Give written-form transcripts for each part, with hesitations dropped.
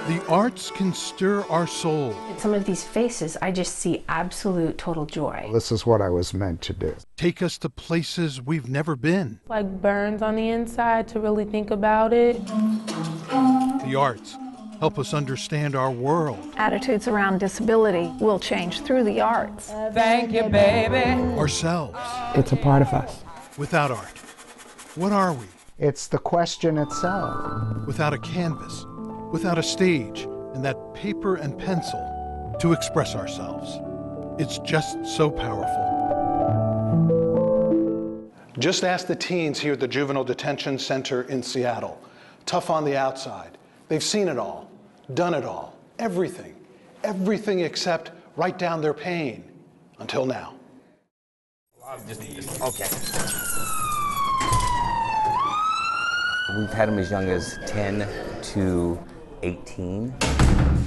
The arts can stir our soul. In some of these faces, I just see absolute total joy. This is what I was meant to do. Take us to places we've never been. Like burns on the inside to really think about it. The arts help us understand our world. Attitudes around disability will change through the arts. Thank you, baby. Ourselves. It's a part of us. Without art, what are we? It's the question itself. Without a canvas, without a stage, and that paper and pencil to express ourselves. It's just so powerful. Just ask the teens here at the Juvenile Detention Center in Seattle. Tough on the outside. They've seen it all, done it all, everything. Everything except write down their pain. Until now. Okay. We've had them as young as 10 to 18.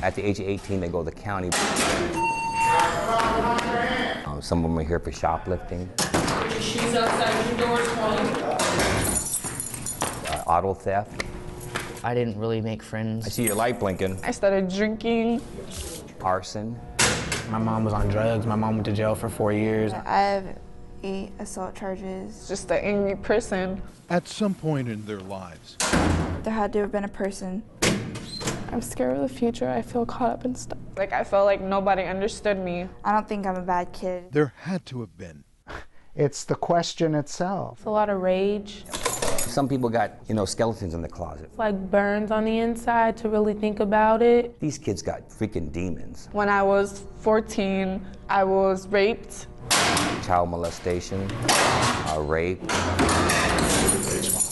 At the age of 18, they go to the county. Some of them are here for shoplifting. Put your shoes outside your doors, Auto theft. I didn't really make friends. I see your light blinking. I started drinking. Arson. My mom was on drugs. My mom went to jail for 4 years. I have 8 assault charges. Just an angry person. At some point in their lives, There had to have been a person. I'm scared of the future. I feel caught up in stuff. Like I felt like nobody understood me. I don't think I'm a bad kid. there had to have been. It's the question itself. It's a lot of rage. Some people got, skeletons in the closet. It's like burns on the inside to really think about it. These kids got freaking demons. When I was 14, I was raped. Child molestation, rape,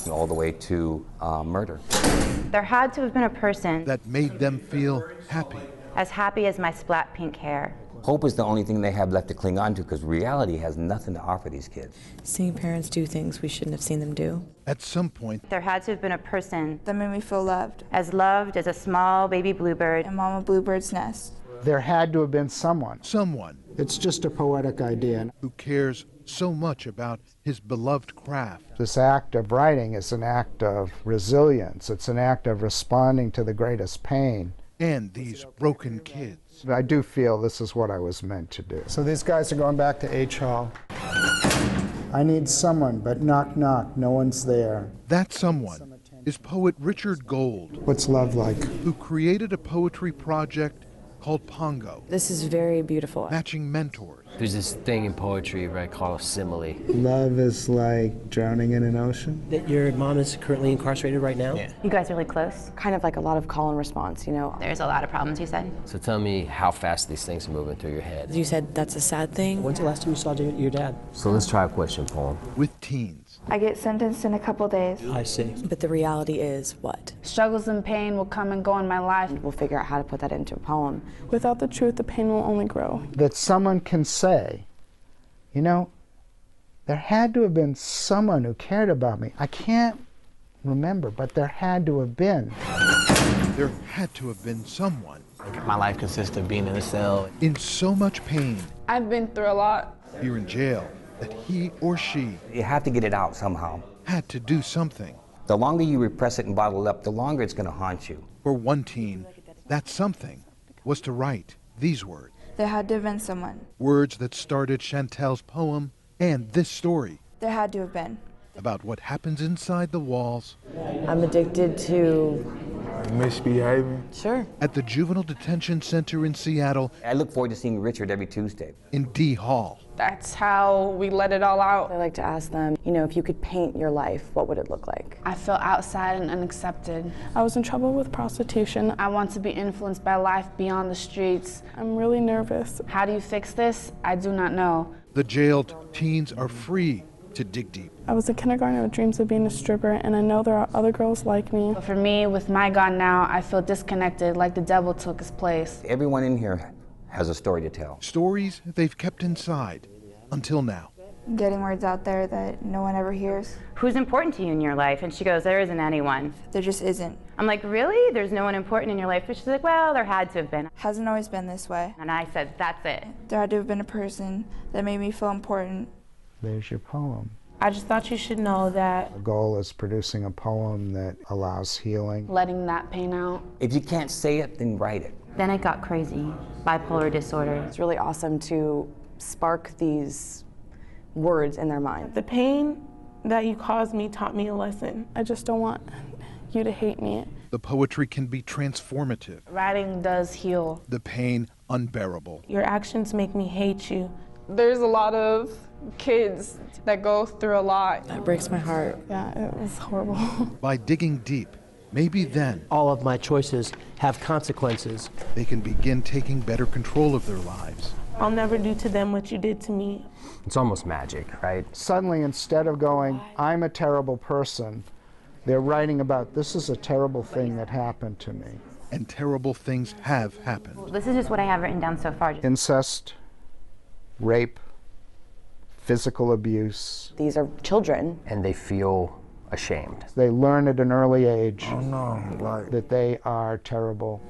all the way to murder. There had to have been a person That made them feel happy. as happy as my splat pink hair. Hope is the only thing they have left to cling on to because reality has nothing to offer these kids. Seeing parents do things we shouldn't have seen them do. At some point, There had to have been a person That made me feel loved. loved as a small baby bluebird. And Mama Bluebird's nest. There had to have been someone. someone It's just a poetic idea. who cares so much about his beloved craft. This act of writing is an act of resilience. It's an act of responding to the greatest pain. And these broken kids. I do feel this is what I was meant to do. So these guys are going back to H Hall. I need someone, but knock, knock, no one's there. That someone is poet Richard Gold, What's love like? who created a poetry project called Pongo, This is very beautiful. matching mentors. There's this thing in poetry right called a simile. Love is like drowning in an ocean. That your mom is currently incarcerated right now? Yeah. You guys really close? Kind of like a lot of call and response, There's a lot of problems, you said? So tell me how fast these things are moving through your head. You said that's a sad thing. When's the last time you saw your dad? So let's try a question poem. With teens. I get sentenced in a couple days. I see. But the reality is what? Struggles and pain will come and go in my life. We'll figure out how to put that into a poem. Without the truth, the pain will only grow. That someone can say, there had to have been someone who cared about me. I can't remember, but there had to have been. There had to have been someone My life consists of being in a cell. in so much pain I've been through a lot. here in jail that he or she You have to get it out somehow. had to do something. The longer you repress it and bottle it up, the longer it's going to haunt you. For one teen, that something was to write these words. There had to have been someone. Words that started Chantel's poem and this story There had to have been. about what happens inside the walls I'm addicted to... Misbehaving. Sure. at the Juvenile Detention Center in Seattle I look forward to seeing Richard every Tuesday. in D Hall. That's how we let it all out. I like to ask them, if you could paint your life, what would it look like? I feel outside and unaccepted. I was in trouble with prostitution. I want to be influenced by life beyond the streets. I'm really nervous. How do you fix this? I do not know. The jailed teens are free to dig deep. I was in kindergarten with dreams of being a stripper, and I know there are other girls like me. But for me, with my God now, I feel disconnected, like the devil took his place. Everyone in here has a story to tell. Stories they've kept inside until now. Getting words out there that no one ever hears. Who's important to you in your life? And she goes, there isn't anyone. There just isn't. I'm like, really? There's no one important in your life? But she's like, well, there had to have been. Hasn't always been this way. And I said, that's it. There had to have been a person that made me feel important. There's your poem. I just thought you should know that. The goal is producing a poem that allows healing. Letting that pain out. If you can't say it, then write it. Then it got crazy. Bipolar disorder. It's really awesome to spark these words in their mind. The pain that you caused me taught me a lesson. I just don't want you to hate me. The poetry can be transformative, Writing does heal. the pain unbearable. Your actions make me hate you. There's a lot of kids that go through a lot. That breaks my heart. Yeah, it was horrible. By digging deep, maybe then All of my choices have consequences. they can begin taking better control of their lives. I'll never do to them what you did to me. It's almost magic, right? Suddenly, instead of going, I'm a terrible person, they're writing about, this is a terrible thing that happened to me. And terrible things have happened. This is just what I have written down so far. Incest, rape, physical abuse. These are children. And they feel ashamed. They learn at an early age that they are terrible,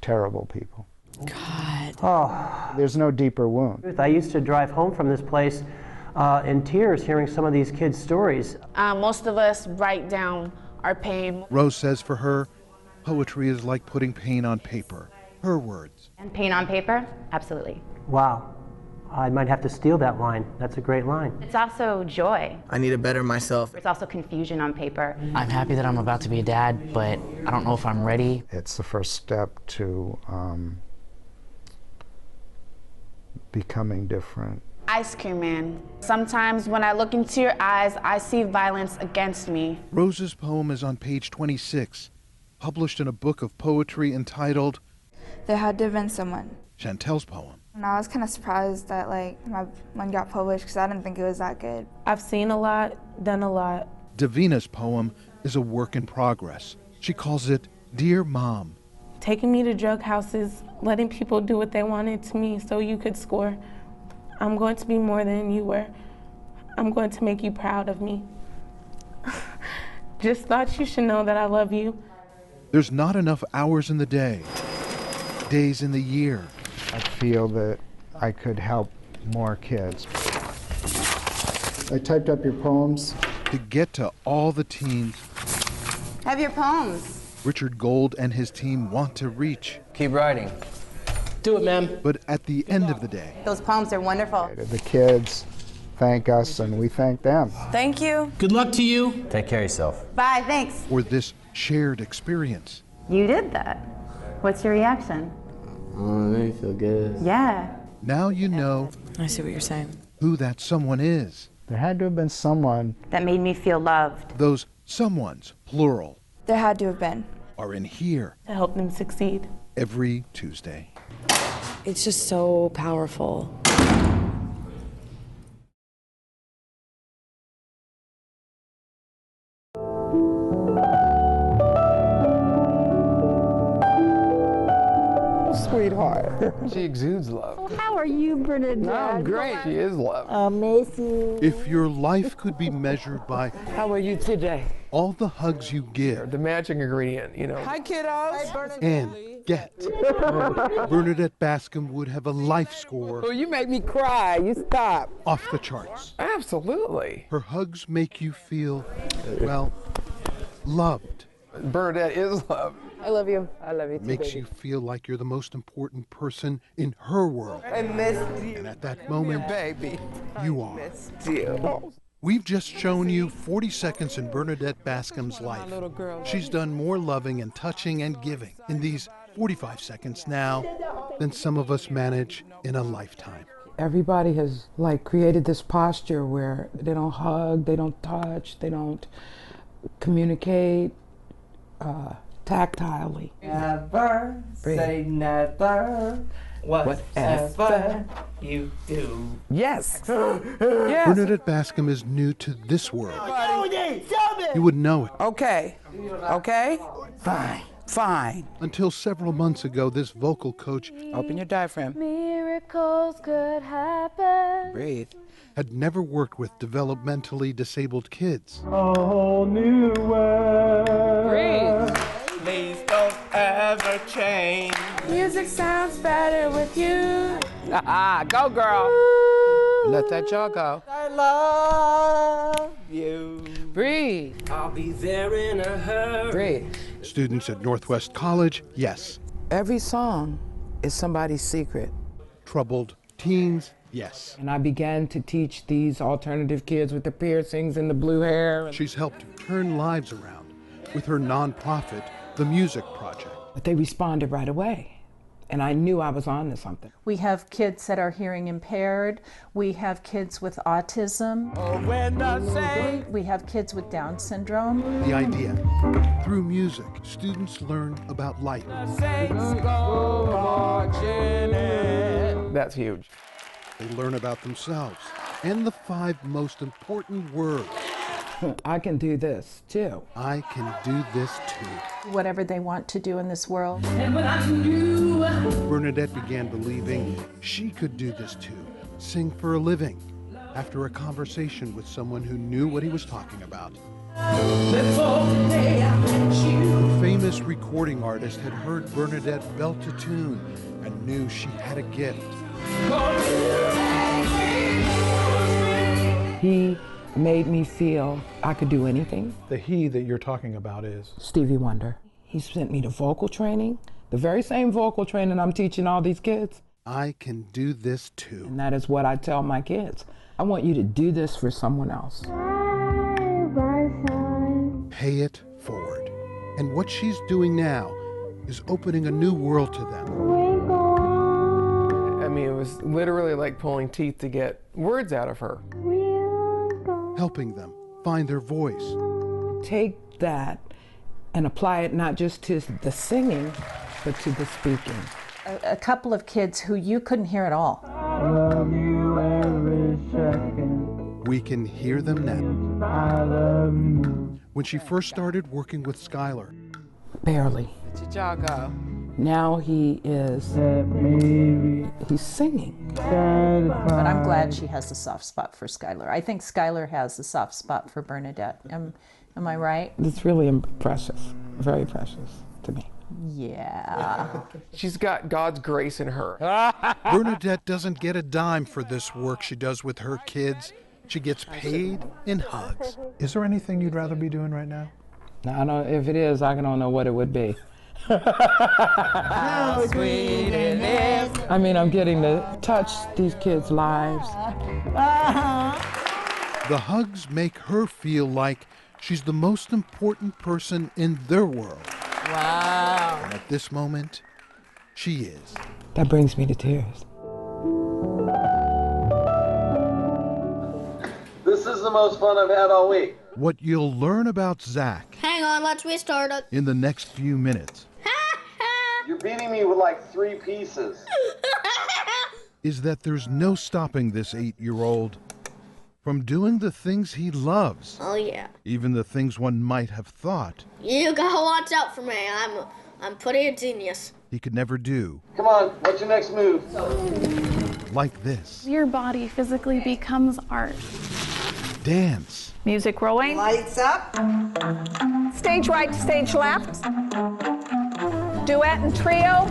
terrible people. God. Oh, There's no deeper wound. I used to drive home from this place in tears hearing some of these kids' stories. Most of us write down our pain. Rose says for her, poetry is like putting pain on paper. Her words. And pain on paper? Absolutely. Wow, I might have to steal that line. That's a great line. It's also joy. I need to better myself. It's also confusion on paper. I'm happy that I'm about to be a dad, but I don't know if I'm ready. It's the first step to becoming different. Ice Cream Man. Sometimes when I look into your eyes, I see violence against me. Rose's poem is on page 26, published in a book of poetry entitled There had to have been someone. Chantel's poem. And I was kind of surprised that my one got published because I didn't think it was that good. I've seen a lot, done a lot. Davina's poem is a work in progress. She calls it Dear Mom. Taking me to drug houses, letting people do what they wanted to me so you could score. I'm going to be more than you were. I'm going to make you proud of me. Just thought you should know that I love you. There's not enough hours in the day, days in the year. I feel that I could help more kids. I typed up your poems. To get to all the teens Have your poems. Richard Gold and his team want to reach. Keep writing. Do it, ma'am. But at the end of the day, Those poems are wonderful. The kids thank us and we thank them. Thank you. Good luck to you. Take care of yourself. Bye, thanks. for this shared experience, You did that. What's your reaction? I feel good. Yeah. now you know I see what you're saying. who that someone is. There had to have been someone. That made me feel loved. Those someones, plural, There had to have been. are in here To help them succeed. every Tuesday. It's just so powerful. Sweetheart. She exudes love. How are you, Bernadette? I'm great. She is love. Amazing. If your life could be measured by How are you today? all the hugs you give The matching ingredient, you know. Hi, kiddos. and get, Bernadette Bascom would have a life score Oh, you make me cry. You stop. off the charts. Absolutely. Her hugs make you feel, well, loved. Bernadette is love. I love you. I love you too, Makes baby. you feel like you're the most important person in her world. I missed you. And at that moment, Baby. you are. Missed you. We've just shown you 40 seconds in Bernadette Bascom's life. Little girl. She's done more loving and touching and giving in these 45 seconds now than some of us manage in a lifetime. Everybody has created this posture where they don't hug, they don't touch, they don't communicate tactilely. Never say never. Whatever you do. Yes. Yes. Bernadette Bascom is new to this world. You would know it. Okay. Okay? Fine. Fine. Until several months ago, this vocal coach Open your diaphragm. Miracles could happen. Breathe. had never worked with developmentally disabled kids. A whole new world. Breathe. Please don't ever change. Music sounds better with you. Go, girl. Let that jaw go. love you. Breathe. I'll be there in a hurry. Breathe. Students at Northwest College, yes. Every song is somebody's secret. Troubled teens, yes. And I began to teach these alternative kids with the piercings and the blue hair. She's helped turn lives around with her nonprofit, The Music Project. But they responded right away. And I knew I was on to something. We have kids that are hearing impaired. We have kids with autism. We have kids with Down syndrome. The idea, through music, students learn about life. That's huge. They learn about themselves and the 5 most important words. I can do this too. I can do this too. Whatever they want to do in this world. Bernadette began believing she could do this too, sing for a living, after a conversation with someone who knew what he was talking about. A famous recording artist had heard Bernadette belt a tune and knew she had a gift. He made me feel I could do anything. The he that you're talking about is? Stevie Wonder. He sent me to vocal training, the very same vocal training I'm teaching all these kids. I can do this too. And that is what I tell my kids. I want you to do this for someone else. Pay it forward. And what she's doing now is opening a new world to them. I mean, it was literally like pulling teeth to get words out of her. Helping them find their voice. Take that and apply it not just to the singing, but to the speaking. A couple of kids who you couldn't hear at all. We can hear them now. When she first started working with Skylar. Barely. Did y'all go? Now he's singing. But I'm glad she has a soft spot for Skylar. I think Skylar has a soft spot for Bernadette. Am I right? It's really precious, very precious to me. Yeah. She's got God's grace in her. Bernadette doesn't get a dime for this work she does with her kids. She gets paid in hugs. Is there anything you'd rather be doing right now? I don't. If it is, I don't know what it would be. How sweet it is. I mean, I'm getting to touch these kids' lives. The hugs make her feel like she's the most important person in their world. Wow. And at this moment, she is. That brings me to tears. This is the most fun I've had all week. What you'll learn about Zach Hang on, let's restart it. in the next few minutes You're beating me with like 3 pieces. is that there's no stopping this 8-year-old from doing the things he loves. Oh yeah. Even the things one might have thought You gotta watch out for me. I'm pretty a genius. he could never do, Come on, what's your next move? like this. Your body physically becomes art. Dance. Music rolling. Lights up. Stage right, stage left. Duet and trio.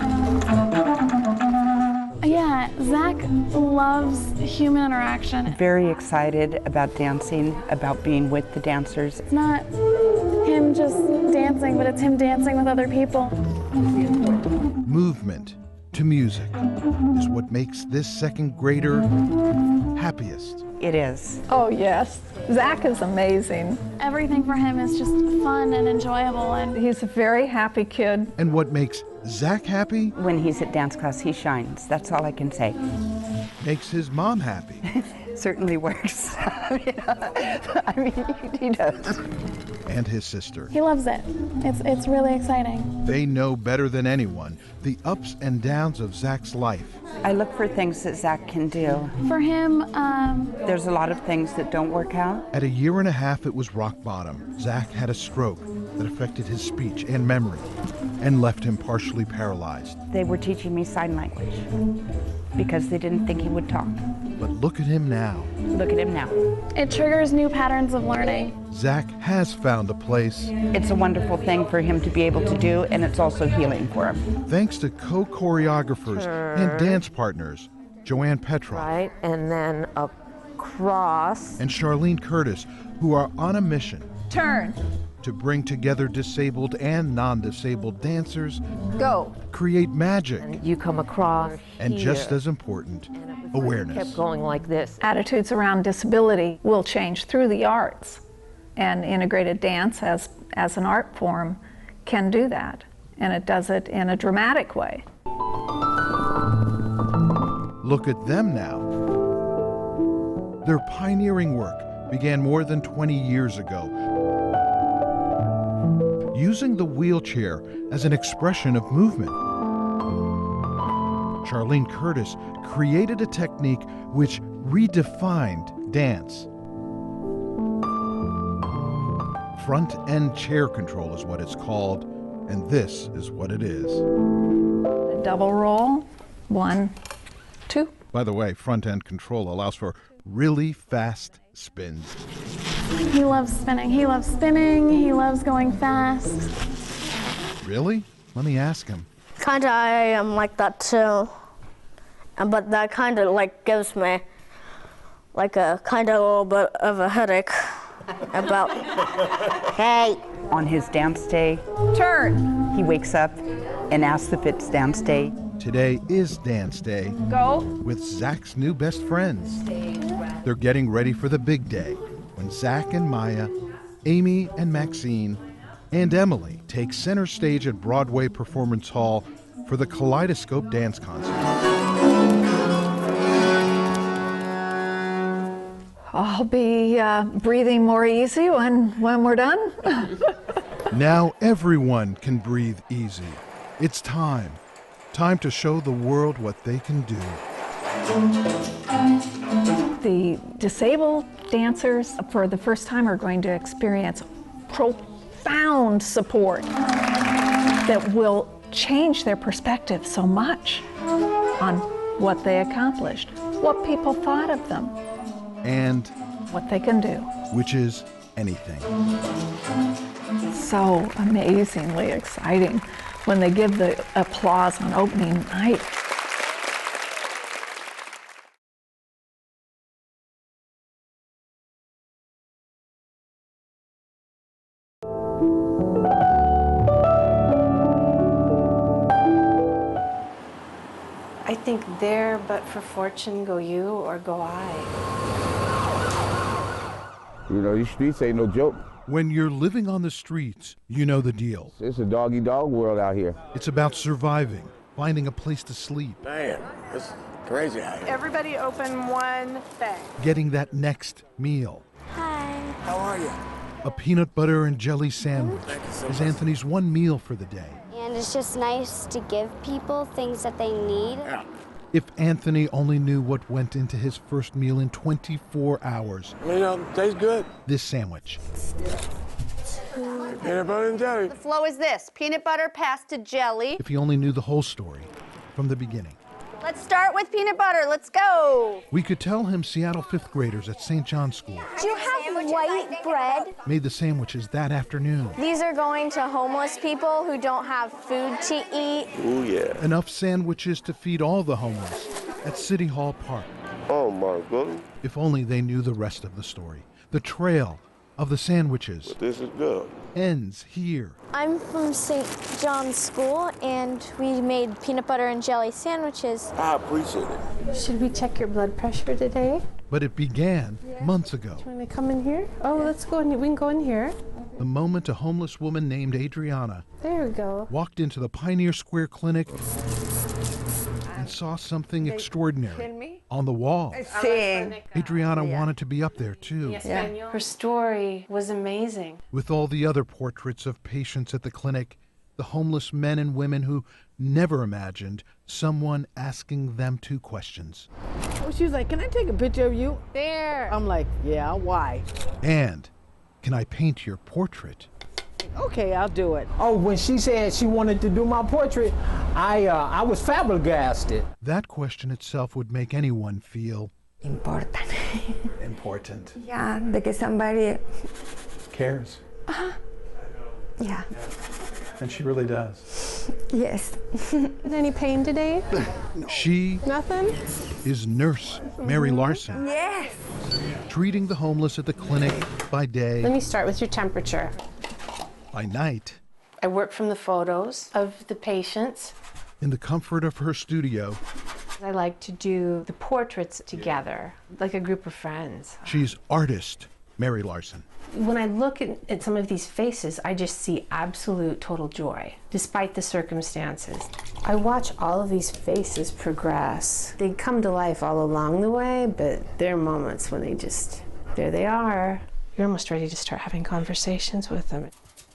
Yeah, Zach loves human interaction. Very excited about dancing, about being with the dancers. It's not him just dancing, but it's him dancing with other people. Movement to music is what makes this second grader happiest. It is. Oh, yes. Zach is amazing. Everything for him is just fun and enjoyable. And he's a very happy kid. And what makes Zach happy When he's at dance class, he shines. That's all I can say. makes his mom happy. Certainly works. I mean, he does. And his sister. he loves it. It's really exciting. They know better than anyone the ups and downs of Zach's life. I look for things that Zach can do. For him, There's a lot of things that don't work out. At 1.5 years, it was rock bottom. Zach had a stroke that affected his speech and memory and left him partially paralyzed. They were teaching me sign language because they didn't think he would talk. But look at him now. Look at him now. it triggers new patterns of learning. Zach has found a place. It's a wonderful thing for him to be able to do, and it's also healing for him. Thanks to co-choreographers and dance partners, Joanne Petroff, Right, and then a cross. And Charlene Curtis, who are on a mission Turn. to bring together disabled and non-disabled dancers, Go. create magic, You come across and here. just as important, awareness. Kept going like this. Attitudes around disability will change through the arts, and integrated dance as an art form can do that, and it does it in a dramatic way. Look at them now. Their pioneering work began more than 20 years ago, using the wheelchair as an expression of movement. Charlene Curtis created a technique which redefined dance. Front end chair control is what it's called, and this is what it is. A double roll, 1, 2. By the way, front end control allows for really fast spins. He loves spinning. He loves spinning. He loves going fast. Really? Let me ask him. Kinda I am like that too. But that kinda like gives me like a kinda a little bit of a headache about hey. On his dance day, Turn. he wakes up and asks if it's dance day. Today is Dance Day. Go. With Zach's new best friends. They're getting ready for the big day when Zach and Maya, Amy and Maxine, and Emily take center stage at Broadway Performance Hall for the Kaleidoscope Dance Concert. I'll be breathing more easy when we're done. Now everyone can breathe easy. It's time. Time to show the world what they can do. The disabled dancers, for the first time, are going to experience profound support that will change their perspective so much on what they accomplished, what people thought of them, And what they can do. which is anything. So amazingly exciting when they give the applause on opening night. I think there, but for fortune, go you or go I. You know, these streets ain't no joke. When you're living on the streets, you know the deal. It's a dog-eat-dog world out here. It's about surviving, finding a place to sleep, Man, it's crazy out here. Everybody open one thing. getting that next meal. Hi. How are you? A peanut butter and jelly sandwich Thank you so is much. Anthony's one meal for the day. And it's just nice to give people things that they need. Yeah. If Anthony only knew what went into his first meal in 24 hours. You know, tastes good. This sandwich. Peanut butter and jelly. The flow is this: peanut butter passed to jelly. If he only knew the whole story from the beginning. Let's start with peanut butter. Let's go. We could tell him Seattle fifth graders at St. John's School Do you have white bread? made the sandwiches that afternoon. These are going to homeless people who don't have food to eat. Oh, yeah. Enough sandwiches to feed all the homeless at City Hall Park. Oh, my goodness. If only they knew the rest of the story. The trail of the sandwiches This is good. ends here. I'm from St. John's School, and we made peanut butter and jelly sandwiches. I appreciate it. Should we check your blood pressure today? But it began months ago. Want to come in here? Oh, let's go in. We can go in here. The moment a homeless woman named Adriana There we go. walked into the Pioneer Square Clinic and saw something extraordinary on the wall. Seeing. Adriana wanted to be up there too, Her story was amazing. with all the other portraits of patients at the clinic, the homeless men and women who never imagined someone asking them two questions. Oh, she was like, "Can I take a picture of you?" There. I'm like, "Yeah, why?" And, can I paint your portrait? Okay, I'll do it. Oh, when she said she wanted to do my portrait, I was flabbergasted. That question itself would make anyone feel Important. important. Yeah, de que somebody. Cares. Yeah. And she really does. Yes. Any pain today? She Nothing? is Nurse Mary Larson, Yes. treating the homeless at the clinic by day. Let me start with your temperature. By night, I work from the photos of the patients. in the comfort of her studio, I like to do the portraits together, like a group of friends. she's artist Mary Larson. When I look at some of these faces, I just see absolute total joy, despite the circumstances. I watch all of these faces progress. They come to life all along the way, but there are moments when there they are. You're almost ready to start having conversations with them.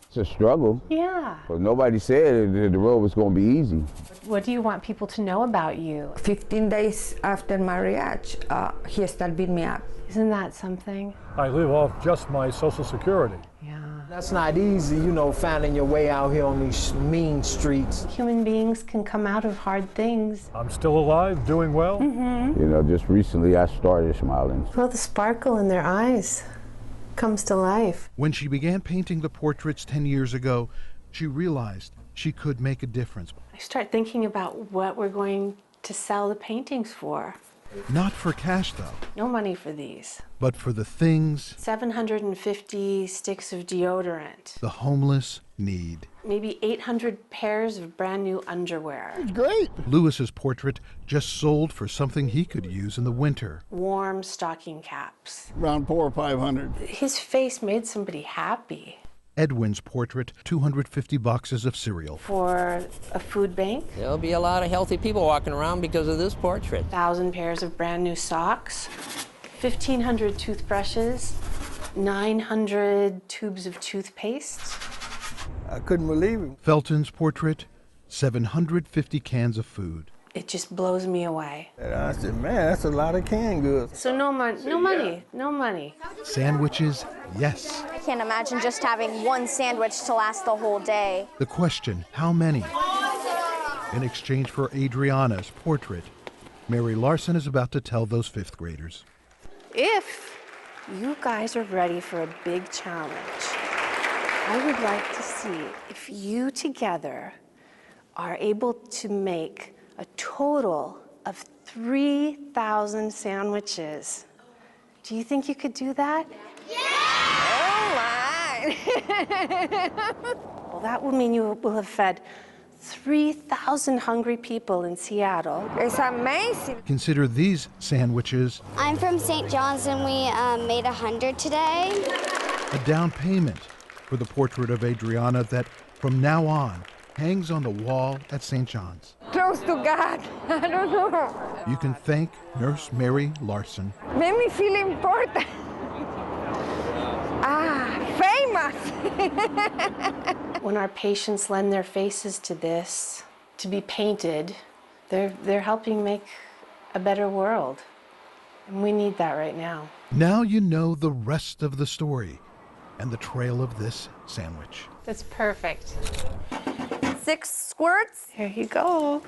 It's a struggle. Yeah. But nobody said that the road was going to be easy. What do you want people to know about you? 15 days after marriage, he started beating me up. Isn't that something? I live off just my Social Security. That's not easy, you know, finding your way out here on these mean streets. Human beings can come out of hard things. I'm still alive, doing well. Mm-hmm. You know, just recently I started smiling. Well, the sparkle in their eyes comes to life. When she began painting the portraits 10 years ago, she realized she could make a difference. I start thinking about what we're going to sell the paintings for. Not for cash, though, No money for these. but for the things 750 sticks of deodorant. the homeless need. Maybe 800 pairs of brand new underwear. Great! Lewis's portrait just sold for something he could use in the winter. Warm stocking caps. Around 400 or 500. His face made somebody happy. Edwin's portrait, 250 boxes of cereal. For a food bank, There'll be a lot of healthy people walking around because of this portrait. 1,000 pairs of brand new socks, 1,500 toothbrushes, 900 tubes of toothpaste. I couldn't believe it. Felton's portrait, 750 cans of food. It just blows me away. And I said, man, that's a lot of canned goods. So no money. Sandwiches, yes. I can't imagine just having one sandwich to last the whole day. The question, how many? In exchange for Adriana's portrait, Mary Larson is about to tell those fifth graders. If you guys are ready for a big challenge, I would like to see if you together are able to make a total of 3,000 sandwiches. Do you think you could do that? Well, that will mean you will have fed 3,000 hungry people in Seattle. It's amazing. Consider these sandwiches I'm from St. John's and we made 100 today. a down payment for the portrait of Adriana that, from now on, hangs on the wall at St. John's. Close to God. I don't know. You can thank Nurse Mary Larson. Made me feel important. Famous. When our patients lend their faces to this, to be painted, they're helping make a better world. And we need that right now. Now you know the rest of the story and the trail of this sandwich. That's perfect. 6 squirts. Here you go.